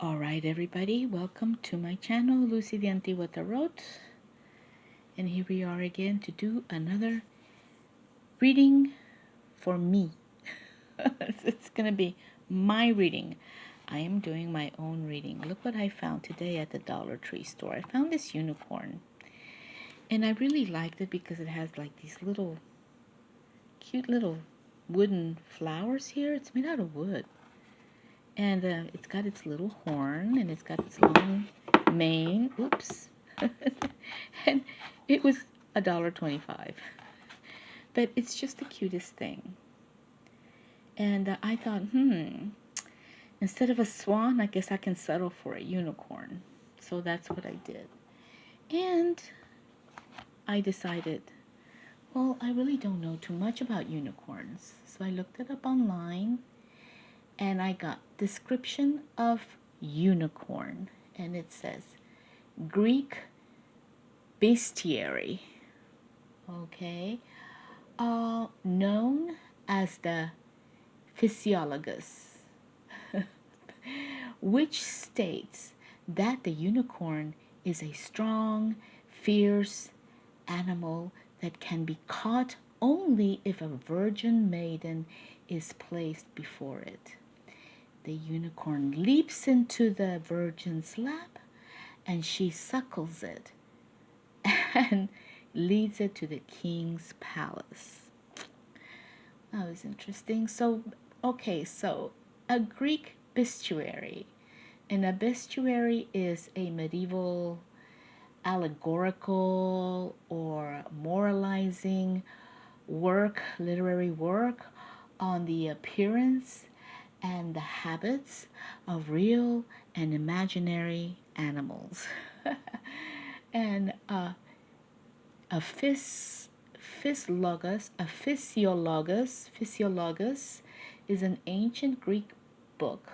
Alright, everybody, welcome to my channel, Lucy the Antigua Tarot. And here we are again to do another reading for me. It's gonna be my reading. I am doing my own reading. Look what I found today at the Dollar Tree store. I found this unicorn. And I really liked it because it has like these little, cute little wooden flowers here. It's made out of wood. And it's got its little horn, and it's got its long mane. Oops. And it was $1.25. But it's just the cutest thing. And I thought, instead of a swan, I guess I can settle for a unicorn. So that's what I did. And I decided, well, I really don't know too much about unicorns. So I looked it up online, and I got description of unicorn, and it says Greek bestiary, okay, known as the physiologus, which states that the unicorn is a strong, fierce animal that can be caught only if a virgin maiden is placed before it. The unicorn leaps into the virgin's lap, and she suckles it and leads it to the king's palace. That was interesting. So a Greek bestiary. And a bestiary is a medieval allegorical or moralizing work, literary work, on the appearance and the habits of real and imaginary animals. And a physiologus is an ancient Greek book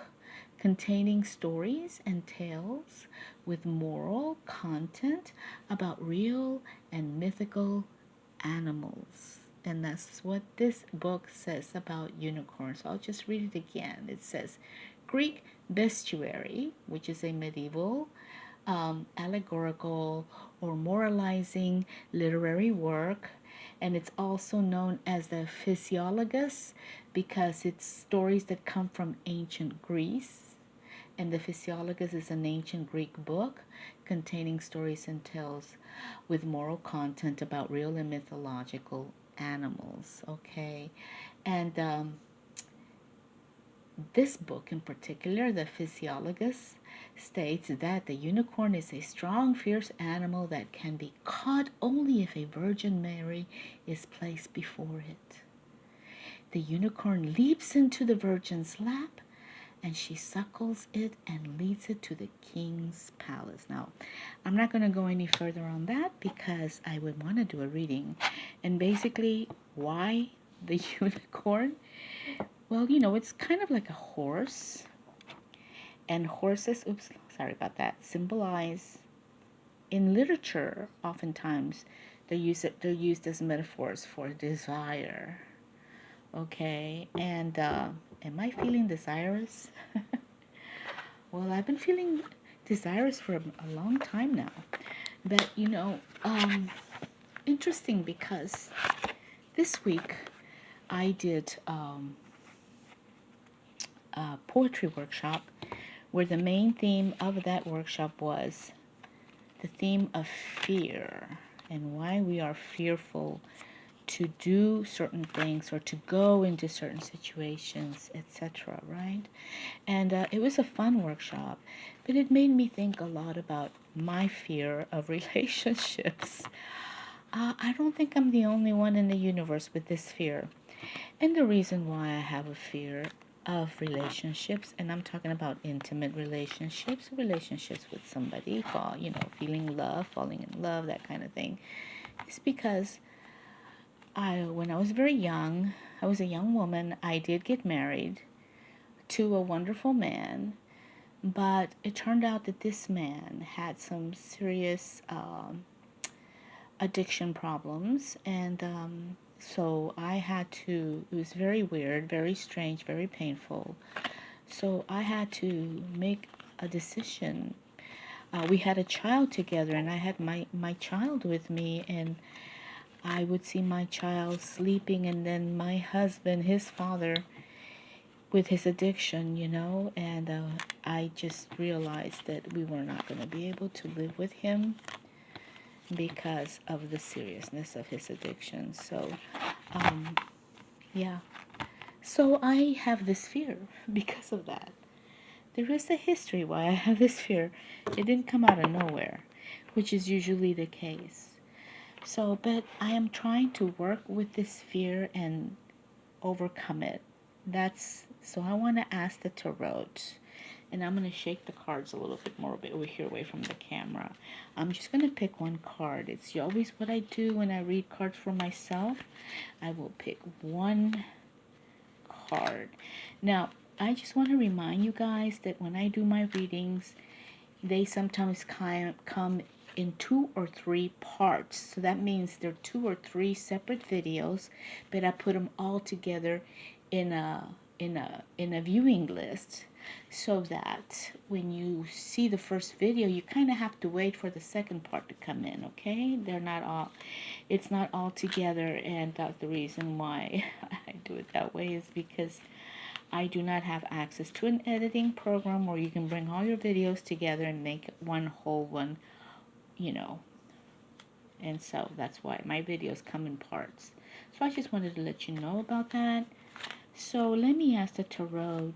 containing stories and tales with moral content about real and mythical animals. And that's what this book says about unicorns. So I'll just read it again. It says, Greek bestiary, which is a medieval allegorical or moralizing literary work, and it's also known as the physiologus because it's stories that come from ancient Greece. And the Physiologus is an ancient Greek book containing stories and tales with moral content about real and mythological animals. Okay, and this book in particular, the Physiologus, states that the unicorn is a strong, fierce animal that can be caught only if a Virgin Mary is placed before it. The unicorn leaps into the Virgin's lap, and she suckles it and leads it to the king's palace. Now, I'm not going to go any further on that because I would want to do a reading. And basically, why the unicorn? Well, it's kind of like a horse. And horses, symbolize, in literature, oftentimes, they're used as metaphors for desire. Okay, and am I feeling desirous? Well, I've been feeling desirous for a long time now. But, interesting because this week I did a poetry workshop where the main theme of that workshop was the theme of fear and why we are fearful to do certain things or to go into certain situations, etc., right? And it was a fun workshop, but it made me think a lot about my fear of relationships. I don't think I'm the only one in the universe with this fear. And the reason why I have a fear of relationships, and I'm talking about intimate relationships with somebody, feeling love, falling in love, that kind of thing, is because when I was very young, I was a young woman, I did get married to a wonderful man, but it turned out that this man had some serious addiction problems, and so I had to, it was very weird, very strange, very painful. So I had to make a decision. We had a child together, and I had my child with me, and I would see my child sleeping, and then my husband, his father, with his addiction, and I just realized that we were not going to be able to live with him because of the seriousness of his addiction. So, yeah. So I have this fear because of that. There is a history why I have this fear. It didn't come out of nowhere, which is usually the case. So, but I am trying to work with this fear and overcome it. So I want to ask the tarot, and I'm going to shake the cards a little bit more over here away from the camera. I'm just going to pick one card. It's always what I do when I read cards for myself. I will pick one card. Now, I just want to remind you guys that when I do my readings, they sometimes come in 2 or 3 parts. So that means there are 2 or 3 separate videos, but I put them all together in a viewing list, so that when you see the first video, you kind of have to wait for the second part to come in. Okay, it's not all together, and that's the reason why I do it that way, is because I do not have access to an editing program where you can bring all your videos together and make one whole one, and so that's why my videos come in parts. So I just wanted to let you know about that. So let me ask the tarot.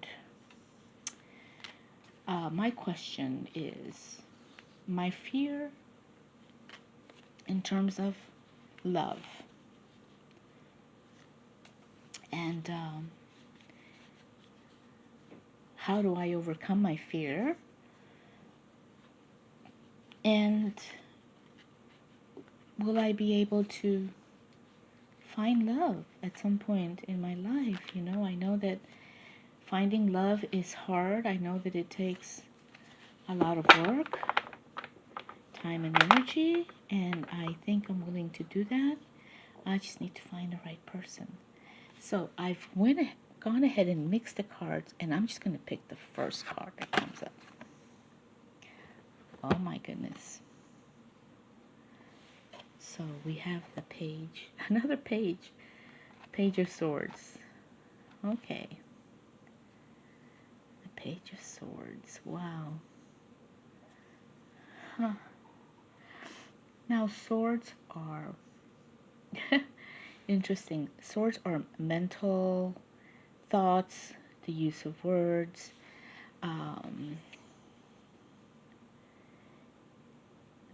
My question is, my fear in terms of love, and how do I overcome my fear, and will I be able to find love at some point in my life? I know that finding love is hard. I know that it takes a lot of work, time and energy, and I think I'm willing to do that. I just need to find the right person. So I've gone ahead and mixed the cards, and I'm just going to pick the first card that comes up. Oh my goodness. So we have the page, another page of swords. Okay. The page of swords. Wow. Huh. Now swords are interesting. Swords are mental thoughts, the use of words.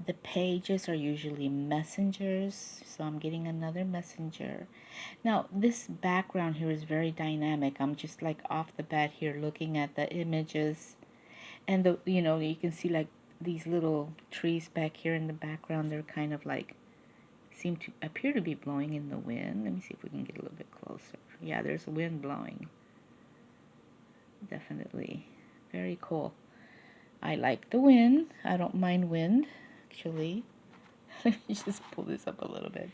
The pages are usually messengers, so I'm getting another messenger. Now, this background here is very dynamic. I'm just like off the bat here looking at the images, and you can see like these little trees back here in the background. They're kind of like seem to appear to be blowing in the wind. Let me see if we can get a little bit closer. Yeah, there's wind blowing. Definitely. Very cool. I like the wind. I don't mind wind, actually. Let me just pull this up a little bit.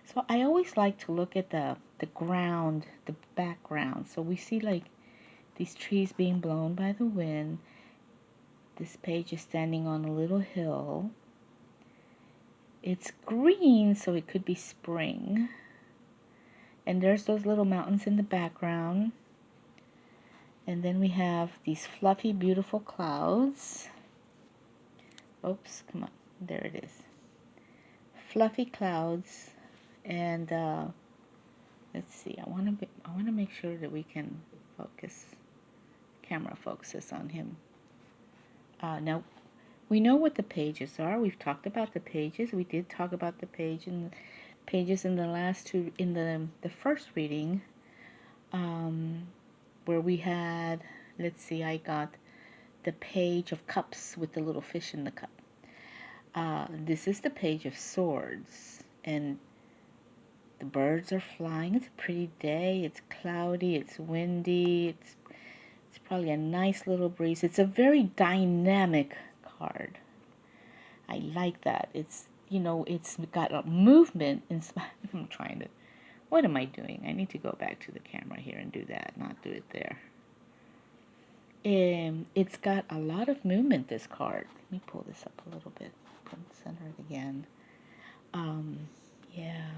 So I always like to look at the ground, the background. So we see like these trees being blown by the wind. This page is standing on a little hill. It's green, so it could be spring. And there's those little mountains in the background. And then we have these fluffy, beautiful clouds. Oops, come on. There it is. Fluffy clouds. And let's see. I want to make sure that we can camera focuses on him. Now, we know what the pages are. We've talked about the pages. We did talk about the pages in the last two, in the first reading, where we had, let's see, I got the page of cups with the little fish in the cup. This is the page of swords, and the birds are flying. It's a pretty day. It's cloudy. It's windy. It's probably a nice little breeze. It's a very dynamic card. I like that. It's got a movement. I'm trying to. What am I doing? I need to go back to the camera here and do that, not do it there. It's got a lot of movement, this card. Let me pull this up a little bit. Center it again. Um, yeah.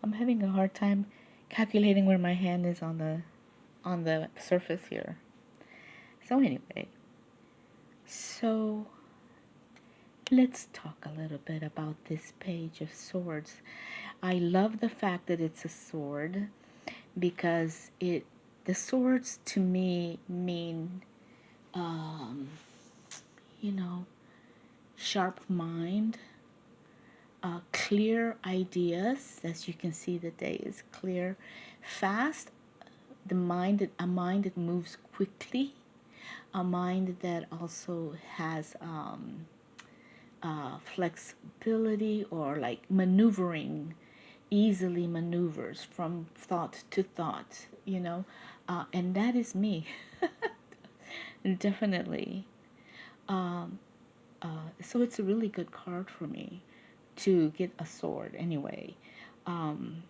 I'm having a hard time calculating where my hand is on the surface here. So anyway, so let's talk a little bit about this Page of Swords. I love the fact that it's a sword because the swords to me mean um, you know, sharp mind, clear ideas. As you can see, the day is clear, fast. A mind that moves quickly, a mind that also has flexibility, or like maneuvering, easily maneuvers from thought to thought, and that is me. Definitely. Um, so it's a really good card for me to get a sword anyway. Um,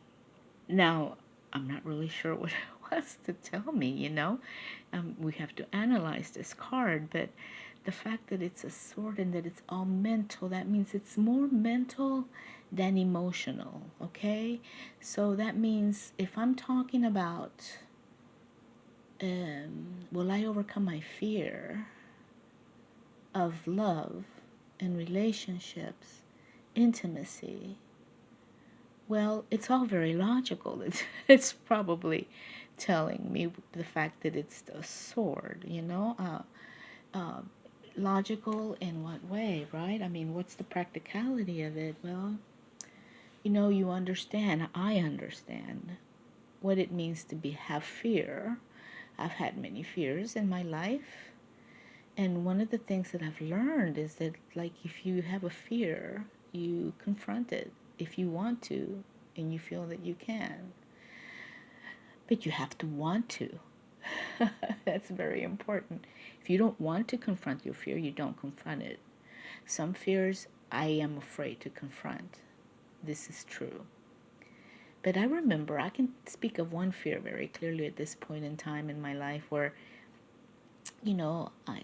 Now, I'm not really sure what it wants to tell me. We have to analyze this card, but the fact that it's a sword and that it's all mental, that means it's more mental than emotional, okay? So that means if I'm talking about, will I overcome my fear of love and relationships, intimacy? Well, it's all very logical. It's probably telling me the fact that it's a sword. Uh, logical in what way, right? I mean, what's the practicality of it? Well, you understand, I understand what it means to have fear. I've had many fears in my life. And one of the things that I've learned is that, like, if you have a fear, you confront it if you want to and you feel that you can. But you have to want to. That's very important. If you don't want to confront your fear, you don't confront it. Some fears I am afraid to confront. This is true. But I remember, I can speak of one fear very clearly at this point in time in my life where, you know, I,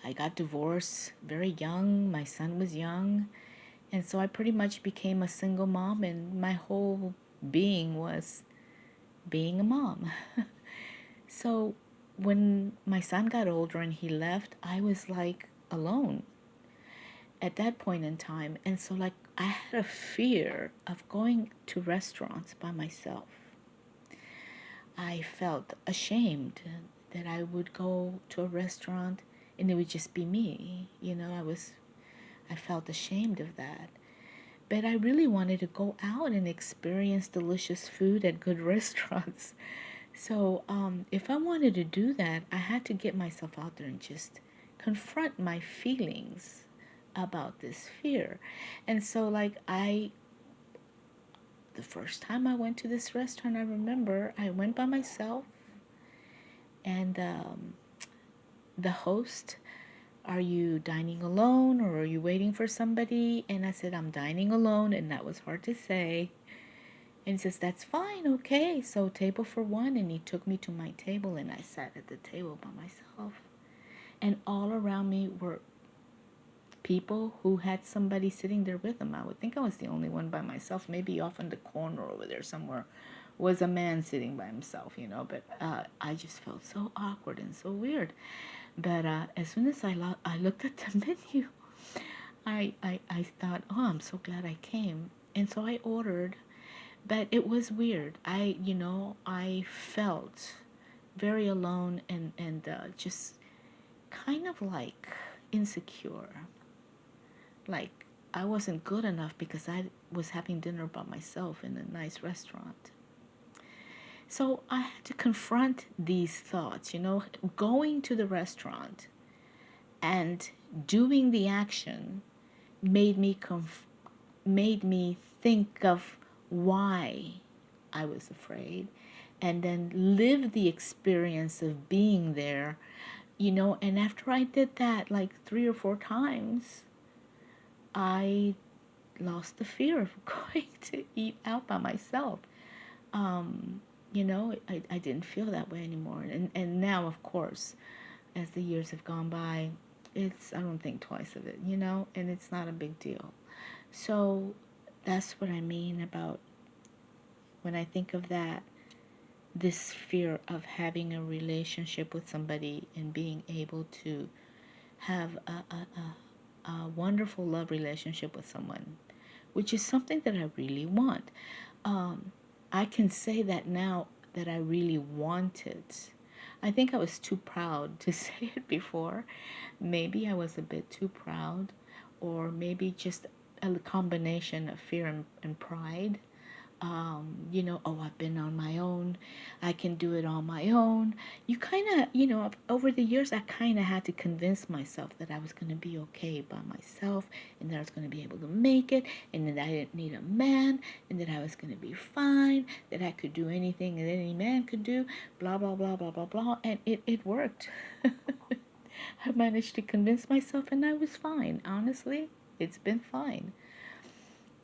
I got divorced very young. My son was young. And so I pretty much became a single mom, and my whole being was being a mom. So when my son got older and he left, I was like alone at that point in time. And so, like, I had a fear of going to restaurants by myself. I felt ashamed that I would go to a restaurant and it would just be me. I felt ashamed of that. But I really wanted to go out and experience delicious food at good restaurants. So if I wanted to do that, I had to get myself out there and just confront my feelings about this fear. And so, like, the first time I went to this restaurant, I remember I went by myself, and the host, are you dining alone or are you waiting for somebody? And I said, I'm dining alone, and that was hard to say. And he says, that's fine, okay. So table for one, and he took me to my table, and I sat at the table by myself. And all around me were people who had somebody sitting there with them. I would think I was the only one by myself. Maybe off in the corner over there somewhere was a man sitting by himself. But I just felt so awkward and so weird. But as soon as I looked at the menu, I thought, oh, I'm so glad I came. And so I ordered, but it was weird. I felt very alone, and just kind of like insecure. Like I wasn't good enough because I was having dinner by myself in a nice restaurant. So I had to confront these thoughts, going to the restaurant and doing the action made me think of why I was afraid, and then live the experience of being there, and after I did that like 3 or 4 times, I lost the fear of going to eat out by myself. I didn't feel that way anymore. And now, of course, as the years have gone by, I don't think twice of it, and it's not a big deal. So that's what I mean about when I think of that, this fear of having a relationship with somebody and being able to have a wonderful love relationship with someone, which is something that I really want. I can say that now that I really want it. I think I was too proud to say it before. Maybe I was a bit too proud, or maybe just a combination of fear and pride. Oh, I've been on my own. I can do it on my own. You kind of, over the years, I kind of had to convince myself that I was going to be okay by myself and that I was going to be able to make it and that I didn't need a man and that I was going to be fine, that I could do anything that any man could do, blah, blah, blah, blah, blah, blah. And it worked. I managed to convince myself and I was fine. Honestly, it's been fine.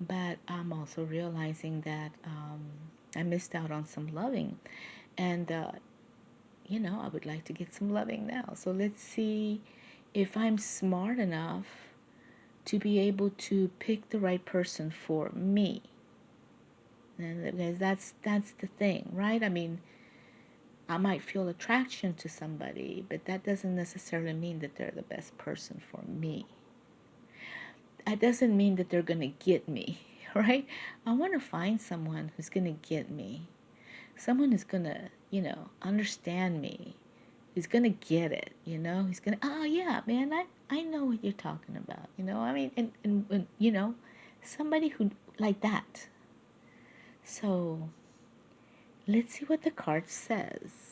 But I'm also realizing that I missed out on some loving. And, I would like to get some loving now. So let's see if I'm smart enough to be able to pick the right person for me. And because that's the thing, right? I mean, I might feel attraction to somebody, but that doesn't necessarily mean that they're the best person for me. That doesn't mean that they're going to get me, right? I want to find someone who's going to get me. Someone who's going to, understand me. Who's going to get it, He's going to, oh, yeah, man, I know what you're talking about, I mean, and somebody who, like that. So, let's see what the card says.